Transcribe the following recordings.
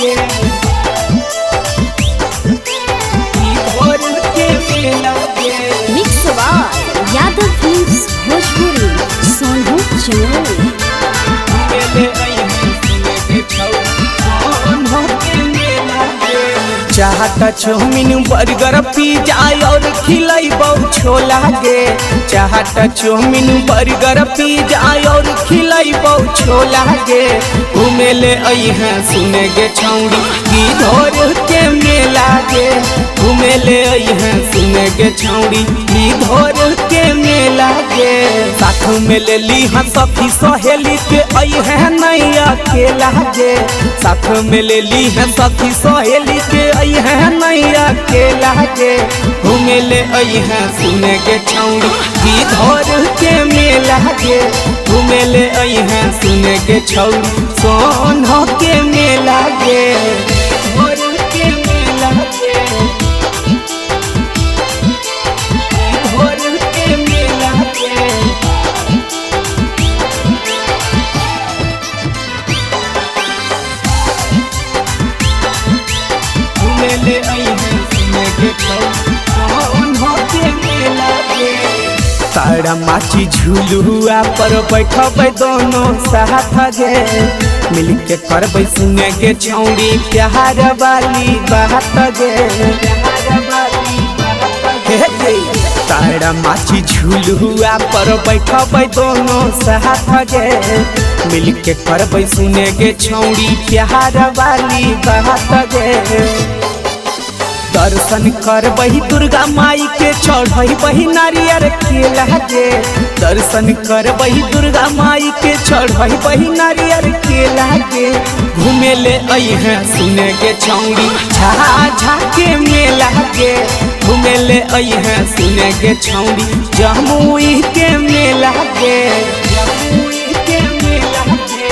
गे के मेला गे। Mix by Yadav films Bhojpuri Sonu Chamoli. चाहता चाउमीन बर्गर पिज्जा और खिलाइबौ छोला गे। चाहता चाउमीन बर्गर पिज्जा और खिलाइबौ छोला गे। घूमे ले अइहे सुने गे छौड़ी गिद्धौर के मेला गे। घूमे ले अइहे सुने गे छौड़ी गिद्धौर के मेला गे। साथ में ले लीहा सखी सहेली के अइहे नहीं अकेला गे। साथ में ले लीहा सखी सहेली के अइहे नहीं अकेला गे। घूमे ले अइहे सुने गे छौड़ी गिद्धौर के मेला गे। घूमे ले अइहे सुने गे छौड़ी सोनहो के मेला गे। गिद्धौर के मेला गे। गिद्धौर के मेला गे। घूमे ले अइहे सुने गे छौड़ी सोनहो के मेला गे। तारा माची झुलुआ पर बैठबै दोनों साथ गे। मिलके करबै सुने गे छौड़ी प्यार वाली बात गे। तारा माची झुलुआ पर बैठबै दोनों साथ गे। मिलके करबै सुने गे छौड़ी प्यार वाली बात गे। दर्शन करबही दुर्गा माई के चढ़बही नारियर केला गे। दर्शन करबही दुर्गा माई के चढ़बही नारियर केला गे। घूमे ले अइहे सुने गे छौड़ी झाझा के मेला गे। घूमे ले अइहे सुने गे छौड़ी जमुई के मेला गे। जमुई के मेला गे।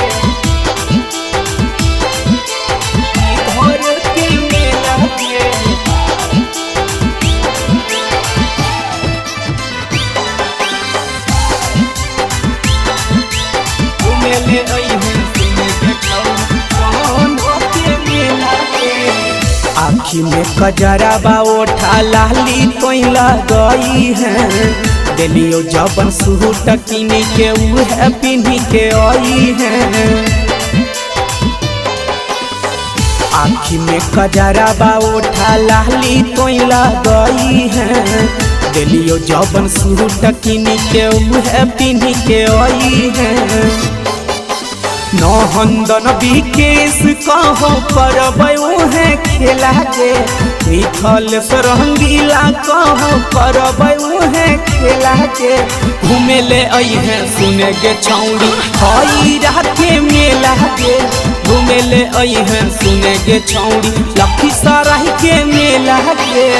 गिद्धौर के मेला गे। ले अइहे सुने गे छौड़ी सोनहो के मेला गे। आँखी में कजराबा ओठा लाली कोइला गई है। दिलियो जबन सूट किनी के उहे पिन्ही के आई है। आँखी में कजराबा ओठा लाली कोइला गई है। दिलियो जबन सूट किनी के उहे पिन्ही के आई है। नौहंदन विकेश कहो करबै उहे खेला गे। मिथल सरंगीला कहो करबै उहे खेला गे। घूमे ले अइहे सुने गे छौड़ी खैरा के मेला गे। घूमे ले अइहे सुने गे छौड़ी लखीसराय के मेला गे।